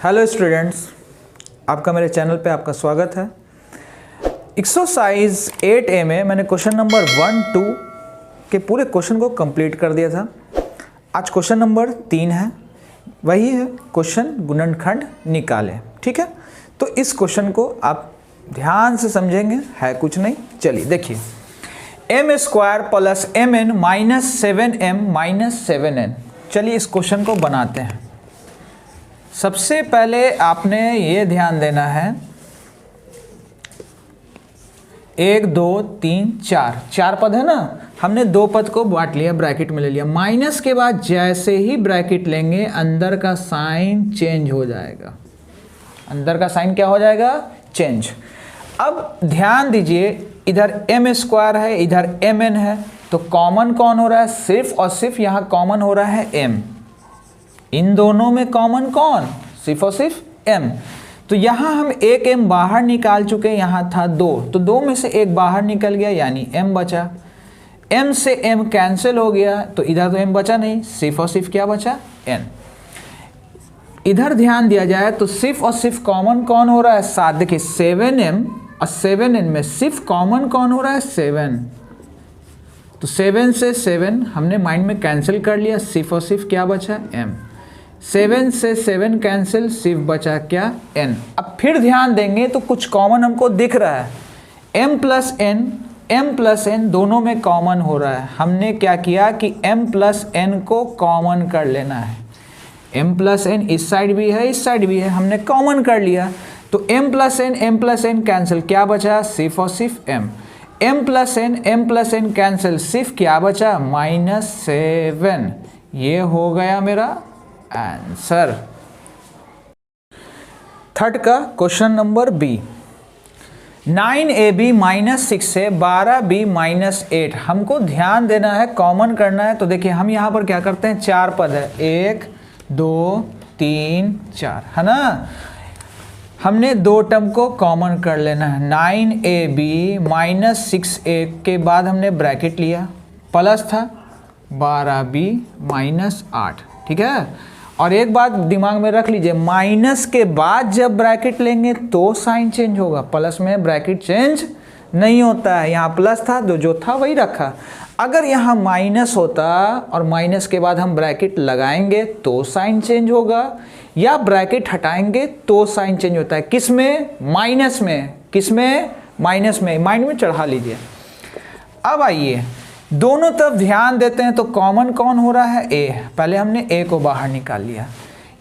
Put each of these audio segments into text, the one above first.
Hello students, आपका मेरे channel पे आपका स्वागत है। एक्सरसाइज 8A में मैंने क्वेश्चन नंबर 1, 2 के पूरे क्वेश्चन को कंप्लीट कर दिया था। आज क्वेश्चन नंबर 3 है, वही है क्वेश्चन गुणनखंड निकालें। ठीक है, तो इस क्वेश्चन को आप ध्यान से समझेंगे, है कुछ नहीं। चलिए देखिए, m² plus mn minus 7m minus 7n। चलिए इस क्वेश्चन को बनाते हैं। सबसे पहले आपने ये ध्यान देना है, 1 2 3 4 पद है ना, हमने 2 पद को बांट लिया, ब्रैकेट में ले लिया। माइनस के बाद जैसे ही ब्रैकेट लेंगे अंदर का साइन चेंज हो जाएगा। अंदर का साइन क्या हो जाएगा? चेंज। अब ध्यान दीजिए, इधर m² है, इधर mn है, तो कॉमन कौन हो रहा है? सिर्फ और सिर्फ यहाँ कॉमन हो रहा है m। इन दोनों में कॉमन कौन? सिर्फ और सिर्फ m। तो यहाँ हम एक m बाहर निकाल चुके, यहाँ था 2, तो 2 में से एक बाहर निकल गया, यानी m बचा। m से m कैंसिल हो गया, तो इधर तो m बचा नहीं, सिर्फ और सिर्फ क्या बचा? n। इधर ध्यान दिया जाए तो सिर्फ और सिर्फ कॉमन कौन हो रहा है? 7। देखिए 7m और 7n में सिर्फ कॉमन कौन हो रहा है? 7। तो 7 से 7 हमने माइंड में कैंसिल कर लिया, सिर्फ और सिर्फ क्या बचा? m। 7 से 7 कैंसिल, सिर्फ बचा क्या? n। अब फिर ध्यान देंगे तो कुछ कॉमन हमको दिख रहा है, m प्लस n दोनों में कॉमन हो रहा है। हमने क्या किया कि m प्लस n को कॉमन कर लेना है। m प्लस n इस साइड भी है, इस साइड भी है, हमने कॉमन कर लिया, तो m प्लस n कैंसिल, क्या बचा? सिर्फ और सिर्फ m। m plus n cancel, सिर्फ क्या बचा? -7। ये हो गया मेरा आंसर। थर्ड का question number B, 9ab minus 6 से 12b माइनस 8। हमको ध्यान देना है, कॉमन करना है। तो देखिए हम यहाँ पर क्या करते हैं, 4 पद है, 1 2 3 4 है ना। हमने 2 टर्म को कॉमन कर लेना है। 9ab माइनस 6a के बाद हमने ब्रैकेट लिया, प्लस था 12b माइनस 8। ठीक है, और एक बात दिमाग में रख लीजिए, माइनस के बाद जब ब्रैकेट लेंगे तो साइन चेंज होगा, प्लस में ब्रैकेट चेंज नहीं होता है। यहाँ प्लस था, जो था वही रखा। अगर यहाँ माइनस होता और माइनस के बाद हम ब्रैकेट लगाएंगे तो साइन चेंज होगा, या ब्रैकेट हटाएंगे तो साइन चेंज होता है। किस में? माइनस में। किस में? माइनस में। माइंड में चढ़ा लीजिए। अब आइए दोनों तरफ ध्यान देते हैं, तो कॉमन कौन हो रहा है? a। पहले हमने a को बाहर निकाल लिया।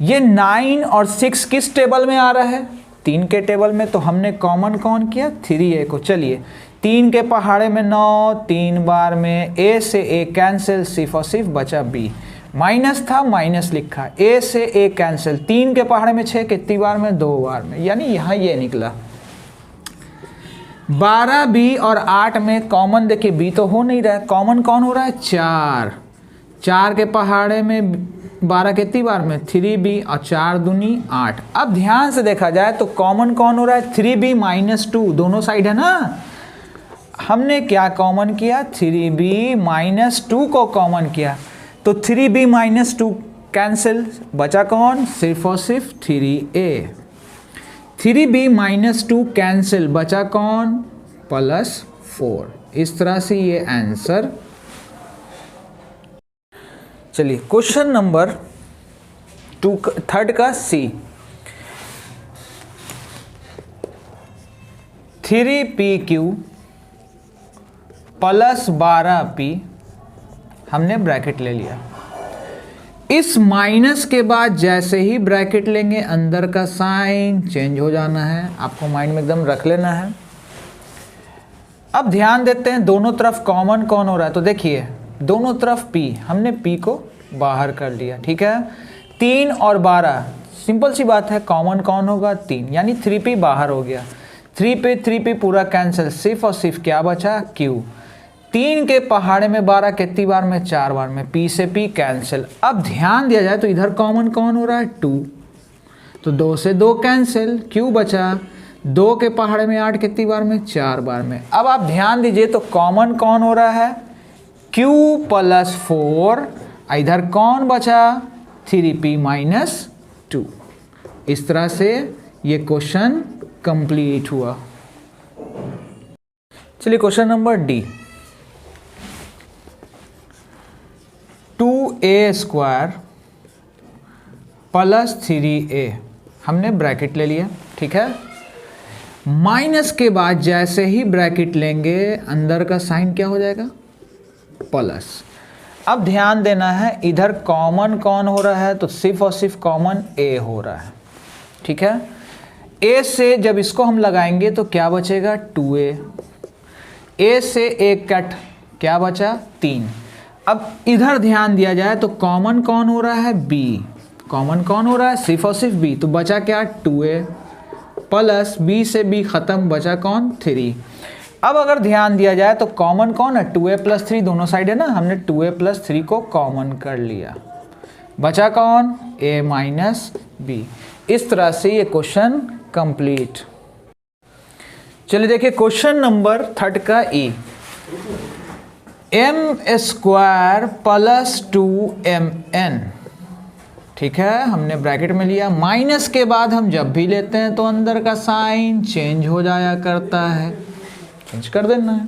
ये 9 और 6 किस टेबल में आ रहा है? 3 के टेबल में, तो हमने कॉमन कौन किया? 3a को। चलिए 3 के पहाड़े में 9, 3 बार में a से a कैंसिल, सिर्फ और सिर्फ बचा b। माइनस था, माइनस लिखा, a से a कैंसिल, 3 के पहाड़े में 6, कितनी बार में? 2 बार में, यानी यहाँ ये निकला। 12b और 8 में कॉमन देखिए, b तो हो नहीं रहा है, कॉमन कौन हो रहा है? 4। 4 के पहाड़े में 12 कितनी बार में? 3b और 4 दूनी 8। अब ध्यान से देखा जाए तो कॉमन कौन हो रहा है? 3b माइनस 2, दोनों साइड है ना। हमने क्या कॉमन किया? 3b माइनस 2 को कॉमन किया, तो 3b माइनस 2 कैंसिल, बचा कौन? सिर्फ और सिर्फ 3a। 3b माइनस 2 कैंसिल, बचा कौन? +4। इस तरह से ये आंसर। चलिए क्वेश्चन नंबर 2, थर्ड का सी, 3pq प्लस 12p, हमने ब्रैकेट ले लिया। इस माइनस के बाद जैसे ही ब्रैकेट लेंगे अंदर का साइन चेंज हो जाना है, आपको माइंड में एकदम रख लेना है। अब ध्यान देते हैं दोनों तरफ कॉमन कौन हो रहा है। तो देखिए दोनों तरफ p, हमने p को बाहर कर लिया। ठीक है, 3 और 12, सिंपल सी बात है, कॉमन कौन होगा? 3, यानी 3p बाहर हो गया। 3p पूरा कैंसिल, सिर्फ और सिर्फ क्या बचा? q। 3 के पहाड़े में 12 कितनी बार में? 4 बार में, p से p कैंसिल। अब ध्यान दिया जाए तो इधर कॉमन कौन हो रहा है? 2, तो 2 से 2 कैंसिल, q बचा। 2 के पहाड़े में 8 कितनी बार में? 4 बार में। अब आप ध्यान दीजिए तो कॉमन कौन हो रहा है? q प्लस 4, इधर कौन बचा? 3p minus 2। इस तरह से ये क्वेश्चन कंप्लीट हुआ। चलिए question number D, 2a² plus 3a, हमने ब्रैकेट ले लिया, ठीक है। माइनस के बाद जैसे ही ब्रैकेट लेंगे अंदर का साइन क्या हो जाएगा, प्लस। अब ध्यान देना है, इधर कॉमन कौन हो रहा है, तो सिर्फ और सिर्फ कॉमन a हो रहा है, ठीक है। a से जब इसको हम लगाएंगे तो क्या बचेगा, 2a। a से एक कट, क्या बचा, 3। अब इधर ध्यान दिया जाए तो कॉमन कौन हो रहा है, b। कॉमन कौन हो रहा है, सिर्फ और सिर्फ b, तो बचा क्या, 2a प्लस b से b खत्म, बचा कौन, 3। अब अगर ध्यान दिया जाए तो कॉमन कौन है, 2a प्लस 3 दोनों साइड है ना, हमने 2a प्लस 3 को कॉमन कर लिया, बचा कौन, a माइनस b। इस तरह से ये क्वेश्चन कंप्लीट। चलिए देखिए क्वेश्चन नंबर 3 का e, m² प्लस 2mn, ठीक है, हमने ब्रैकेट में लिया। माइनस के बाद हम जब भी लेते हैं तो अंदर का साइन चेंज हो जाया करता है, चेंज कर देना है।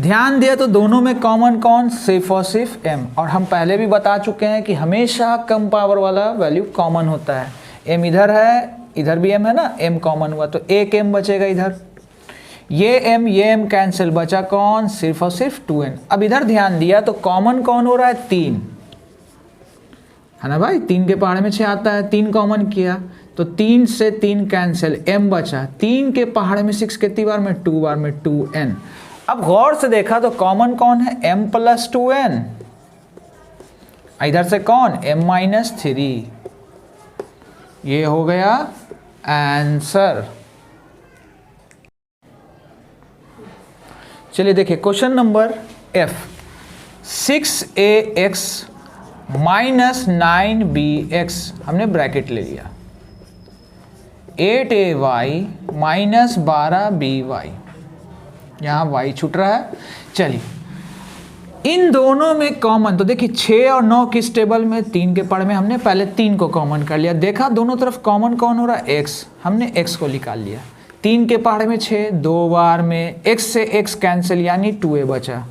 ध्यान दिया तो दोनों में कॉमन कौन, सिर्फ और सिर्फ m, और हम पहले भी बता चुके हैं कि हमेशा कम पावर वाला वैल्यू कॉमन होता है। m इधर है, इधर भी m है ना, m कॉमन हुआ तो एक m बचेगा इधर, ये m कैंसिल, बचा कौन, सिर्फ और सिर्फ 2n। अब इधर ध्यान दिया तो कॉमन कौन हो रहा है, 3 है ना भाई, 3 के पहाड़े में 6 आता है, 3 कॉमन किया तो 3 से 3 कैंसिल, m बचा, 3 के पहाड़े में 6 कितनी बार में, 2 बार में, 2n। अब गौर से देखा तो कॉमन कौन है, m प्लस 2n, इधर से कौन, m माइनस 3, ये हो गया आंसर। चलिए देखिए question number f, 6ax minus 9bx, हमने ब्रैकेट ले लिया। 8ay माइनस 12by, यहाँ y छूट रहा है। चलिए इन दोनों में कॉमन, तो देखिए 6 और 9 किस टेबल में, 3 के पढ़ में, हमने पहले 3 को कॉमन कर लिया। देखा दोनों तरफ कॉमन कौन हो रहा है, x, हमने x को निकाल लिया। 3 के पहाड़े में 6, 2 बार में x से x कैंसिल यानी 2a बचा,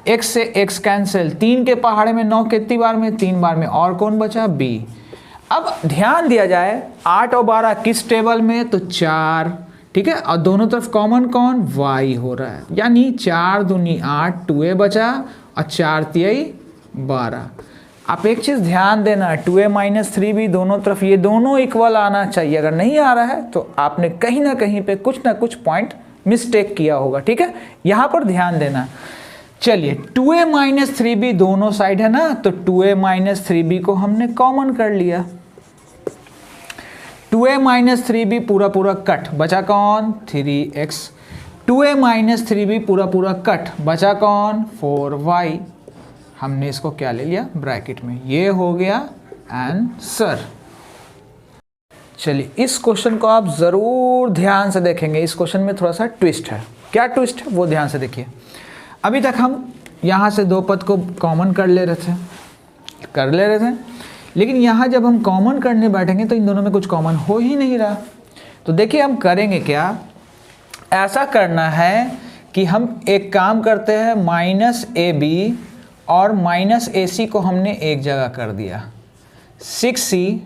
x से x कैंसिल, 3 के पहाड़े में 9 कितनी बार में, 3 बार में, और कौन बचा, b। अब ध्यान दिया जाए 8 और 12 किस टेबल में, तो 4, ठीक है, और दोनों तरफ कॉमन कौन, y हो रहा है, यानी 4 दूनी 8, 2a बचा, और 4 तिहाई 12। आप एक चीज़ ध्यान देना, 2a माइनस 3b दोनों तरफ ये दोनों इक्वल आना चाहिए। अगर नहीं आ रहा है तो आपने कहीं ना कहीं पे कुछ ना कुछ पॉइंट मिस्टेक किया होगा, ठीक है, यहाँ पर ध्यान देना। चलिए 2a माइनस 3b दोनों साइड है ना, तो 2a माइनस 3b को हमने कॉमन कर लिया। 2a माइनस 3b पूरा पूरा कट, बचा कौन, 3x। 2a माइनस 3b पूरा पूरा कट, बचा कौन, 4y। हमने इसको क्या ले लिया, ब्रैकेट में, ये हो गया आंसर। चलिए इस क्वेश्चन को आप ज़रूर ध्यान से देखेंगे, इस क्वेश्चन में थोड़ा सा ट्विस्ट है। क्या ट्विस्ट है वो ध्यान से देखिए। अभी तक हम यहाँ से 2 पद को कॉमन कर ले रहे थे, लेकिन यहाँ जब हम कॉमन करने बैठेंगे तो इन दोनों में कुछ कॉमन हो ही नहीं रहा। तो देखिए हम करेंगे क्या, ऐसा करना है कि हम एक काम करते हैं, माइनस AB और माइनस AC को हमने एक जगह कर दिया, 6C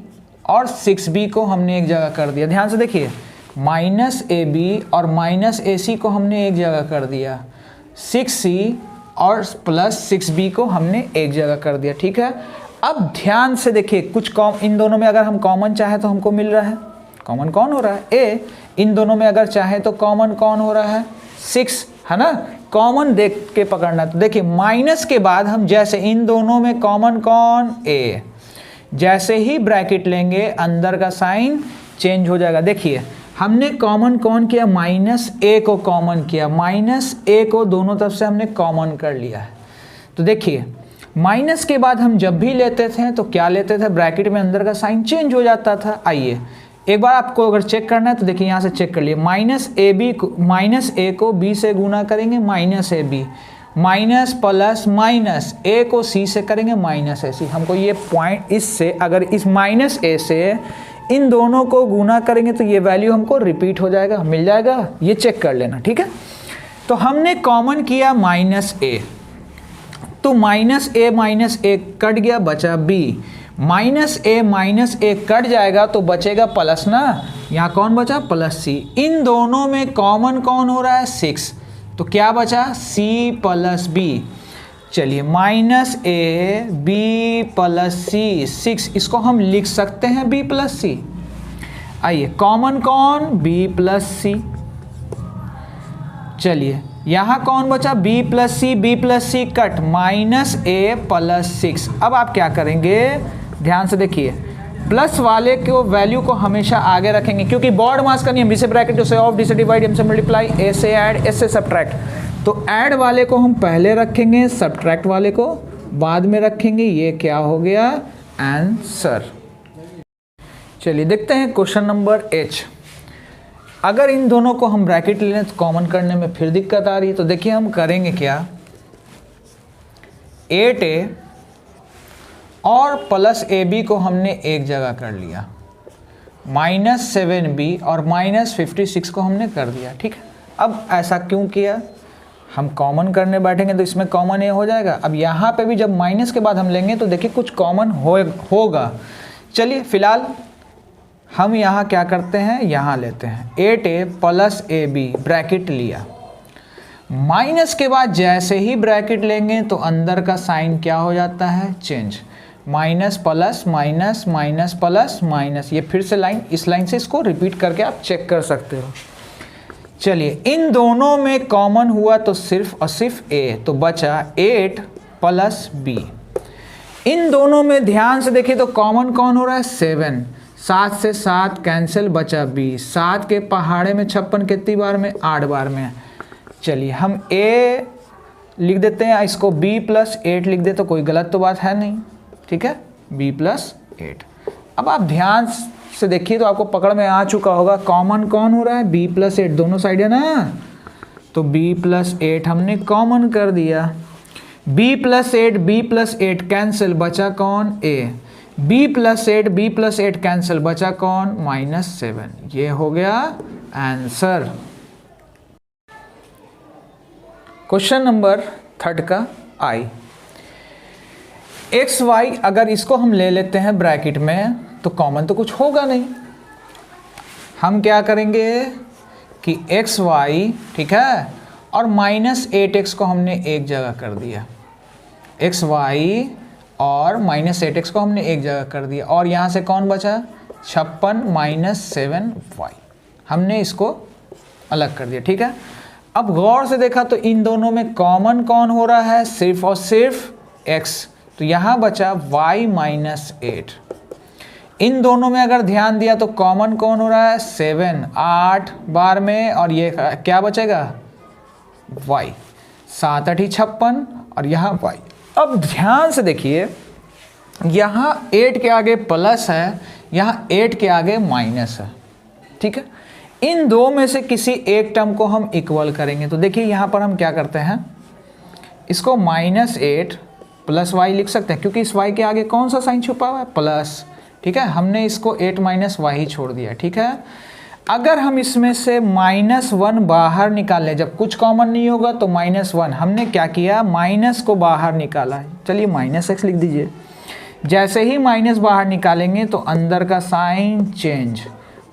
और 6B को हमने एक जगह कर दिया। ध्यान से देखिए, माइनस AB और माइनस AC को हमने एक जगह कर दिया, 6C और प्लस 6B को हमने एक जगह कर दिया, ठीक है। अब ध्यान से देखिए, कुछ इन दोनों में अगर हम कॉमन चाहे तो हमको मिल रहा है, कॉमन कौन हो रहा है, A। इन दोनों में अगर चाहे तो कॉमन कौन हो रहा है, 6, है ना, कॉमन देख के पकड़ना। तो देखिए माइनस के बाद हम जैसे इन दोनों में कॉमन कौन, A, जैसे ही ब्रैकेट लेंगे अंदर का साइन चेंज हो जाएगा। देखिए हमने कॉमन कौन किया, माइनस A को कॉमन किया, माइनस A को दोनों तरफ से हमने कॉमन कर लिया है। तो देखिए माइनस के बाद हम जब भी लेते थे तो क्या लेते थे, ब्रैकेट में अंदर का साइन चेंज हो जाता था। आइए एक बार आपको अगर चेक करना है तो देखिए यहाँ से चेक कर लिए, माइनस A को B से गुना करेंगे, minus AB, minus plus minus A को C से करेंगे, माइनस AC। हमको ये पॉइंट, इससे अगर इस माइनस A से इन दोनों को गुना करेंगे तो ये वैल्यू हमको रिपीट हो जाएगा, मिल जाएगा, ये चेक कर लेना, ठीक है। तो हमने कॉमन किया -a, तो -a कट गया, बचा b, -a कट जाएगा तो बचेगा प्लस ना, यहाँ कौन बचा, +c। इन दोनों में कॉमन कौन हो रहा है, 6, तो क्या बचा, c + b। चलिए -a b + c, 6, इसको हम लिख सकते हैं b + c। आइए कॉमन कौन, b + c। चलिए यहाँ कौन बचा, b + c कट, -a + 6। अब आप क्या करेंगे, ध्यान से देखिए, प्लस वाले को वैल्यू को हमेशा आगे रखेंगे, क्योंकि बॉर्ड मास का नियम, बी से ब्रैकेट, से ऑफ, डी से डिवाइड, एम से मल्टीप्लाई, ए से ऐड, एस से सब्ट्रैक्ट। तो ऐड वाले को हम पहले रखेंगे, सब्ट्रैक्ट वाले को बाद में रखेंगे। ये क्या हो गया, आंसर। चलिए देखते हैं क्वेश्चन नंबर H। अगर इन दोनों को हम ब्रैकेट ले लें तो कॉमन करने में फिर दिक्कत आ रही है, तो देखिए हम करेंगे क्या, 8a और +ab को हमने एक जगह कर लिया, -7b और -56 को हमने कर दिया, ठीक है। अब ऐसा क्यों किया, हम कॉमन करने बैठेंगे तो इसमें कॉमन ए हो जाएगा। अब यहाँ पे भी जब माइनस के बाद हम लेंगे तो देखिए कुछ कॉमन होगा। चलिए फिलहाल हम यहाँ क्या करते हैं, यहाँ लेते हैं 8a + ab, ब्रैकेट लिया, माइनस के बाद जैसे ही ब्रैकेट लेंगे तो अंदर का साइन क्या हो जाता है, change, minus plus minus minus plus minus. ये फिर से लाइन, इस लाइन से इसको रिपीट करके आप चेक कर सकते हो। चलिए इन दोनों में कॉमन हुआ तो सिर्फ और सिर्फ a, तो बचा 8 + b। इन दोनों में ध्यान से देखिए तो कॉमन कौन हो रहा है, 7, 7 से 7 कैंसिल, बचा b। 7 के पहाड़े में 56 कितनी बार में, 8 बार में। चलिए हम a लिख देते हैं, इसको b + 8 लिख दे तो कोई गलत तो बात है नहीं, ठीक है, b + 8। अब आप ध्यान से देखिए तो आपको पकड़ में आ चुका होगा, कॉमन कौन हो रहा है, b + 8, दोनों साइड है ना, तो b + 8 हमने कॉमन कर दिया। b + 8 कैंसिल, बचा कौन, a। b + 8 कैंसिल, बचा कौन, -7। ये हो गया आंसर। क्वेश्चन नंबर 3 का I। एक्स वाई, अगर इसको हम ले लेते हैं ब्रैकेट में तो कॉमन तो कुछ होगा नहीं। हम क्या करेंगे कि एक्स वाई, ठीक है, और -8x को हमने एक जगह कर दिया, एक्स वाई और -8x को हमने एक जगह कर दिया, और यहाँ से कौन बचा, 56 - 7y, हमने इसको अलग कर दिया, ठीक है। अब गौर से देखा तो इन दोनों में कॉमन कौन हो रहा है, सिर्फ और सिर्फ x, तो यहाँ बचा y - 8। इन दोनों में अगर ध्यान दिया तो कॉमन कौन हो रहा है, 7, 8 बार में, और ये क्या बचेगा, y, 7 × 8 = 56 और यहाँ y। अब ध्यान से देखिए, यहाँ 8 के आगे प्लस है, यहाँ 8 के आगे माइनस है, ठीक है। इन दो में से किसी एक टर्म को हम इक्वल करेंगे, तो देखिए यहाँ पर हम क्या करते हैं, इसको -8 + y लिख सकते हैं, क्योंकि इस y के आगे कौन सा साइन छुपा हुआ है, प्लस, ठीक है। हमने इसको 8 - y ही छोड़ दिया, ठीक है। अगर हम इसमें से -1 बाहर निकाल लें, जब कुछ कॉमन नहीं होगा तो -1, हमने क्या किया, माइनस को बाहर निकाला है। चलिए -x लिख दीजिए। जैसे ही माइनस बाहर निकालेंगे तो अंदर का साइन चेंज,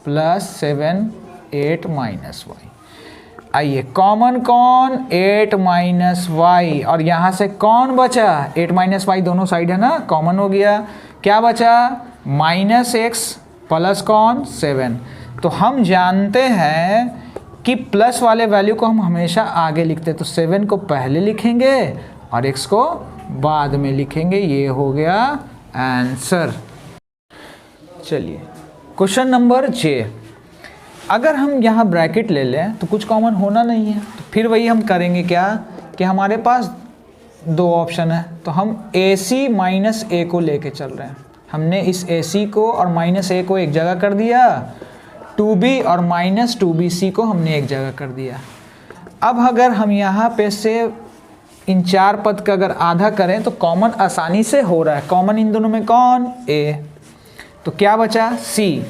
+7 8 - y। आइए कॉमन कौन, 8 - y, और यहाँ से कौन बचा, 8 - y, दोनों साइड है ना, कॉमन हो गया। क्या बचा, -x प्लस कौन, 7। तो हम जानते हैं कि प्लस वाले वैल्यू को हम हमेशा आगे लिखते हैं, तो 7 को पहले लिखेंगे और x को बाद में लिखेंगे। ये हो गया आंसर। चलिए क्वेश्चन नंबर J। अगर हम यहाँ ब्रैकेट ले लें तो कुछ कॉमन होना नहीं है, तो फिर वही हम करेंगे क्या कि हमारे पास दो ऑप्शन है, तो हम AC - a को लेके चल रहे हैं। हमने इस AC को और -a को एक जगह कर दिया, 2b और -2bc को हमने एक जगह कर दिया। अब अगर हम यहाँ पे से इन चार पद का अगर आधा करें तो कॉमन आसानी से हो रहा है। कॉमन इन दोनों में कौन, a, तो क्या बचा, c।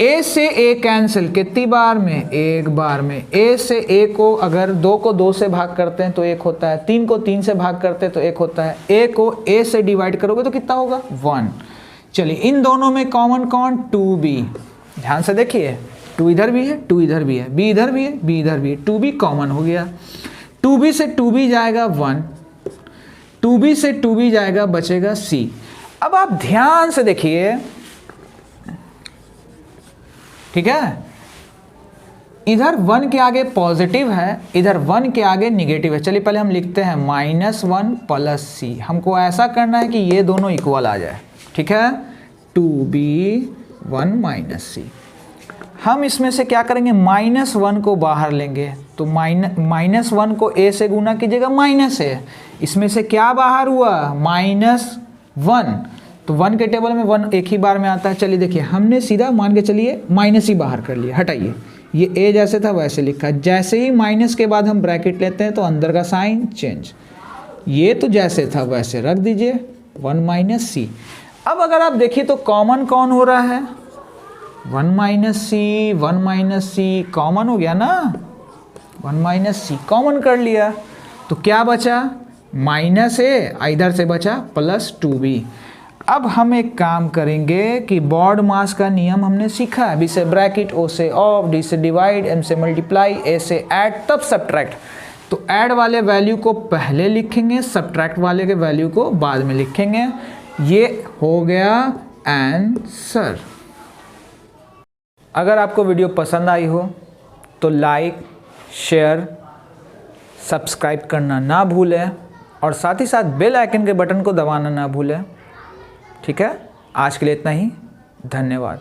ए से ए कैंसिल कितनी बार में, एक बार में। ए से ए को अगर 2 को 2 से भाग करते हैं तो 1 होता है, 3 को 3 से भाग करते हैं तो 1 होता है। ए को ए से डिवाइड करोगे तो कितना होगा, 1। चलिए इन दोनों में कॉमन कौन, 2b। ध्यान से देखिए 2 इधर भी है, 2 इधर भी है, b इधर भी है, b इधर भी है, 2b कॉमन हो गया। 2b से 2b जाएगा 1, 2b से 2b जाएगा, बचेगा c। अब आप ध्यान से देखिए, ठीक है, इधर 1 के आगे पॉजिटिव है, इधर 1 के आगे निगेटिव है। चलिए पहले हम लिखते हैं -1 प्लस c। हमको ऐसा करना है कि ये दोनों इक्वल आ जाए, ठीक है। 2b1 minus c। हम इसमें से क्या करेंगे, -1 को बाहर लेंगे तो -1 को a से गुना कीजिएगा, माइनस है। इसमें से क्या बाहर हुआ, -1, तो 1 के टेबल में 1 एक ही बार में आता है। चलिए देखिए हमने सीधा मान के चलिए माइनस ही बाहर कर लिया, हटाइए, ये a जैसे था वैसे लिखा। जैसे ही माइनस के बाद हम ब्रैकेट लेते हैं तो अंदर का साइन चेंज, ये तो जैसे था वैसे रख दीजिए, 1 माइनस c। अब अगर आप देखिए तो कॉमन कौन हो रहा है, 1 माइनस c कॉमन हो गया ना, 1 माइनस c कॉमन कर लिया तो क्या बचा, माइनस a, इधर से बचा प्लस 2b। अब हम एक काम करेंगे कि बॉड मास का नियम हमने सीखा है, b से ब्रैकेट, o से ऑफ, d से डिवाइड, m से मल्टीप्लाई, a से ऐड, तब सब्ट्रैक्ट। तो ऐड वाले वैल्यू को पहले लिखेंगे, सब्ट्रैक्ट वाले के वैल्यू को बाद में लिखेंगे। ये हो गया आंसर। अगर आपको वीडियो पसंद आई हो तो लाइक, शेयर, सब्सक्राइब करना ना भूलें और साथ ही साथ बेल आइकन के बटन को दबाना ना भूलें, ठीक है। आज के लिए इतना ही, धन्यवाद।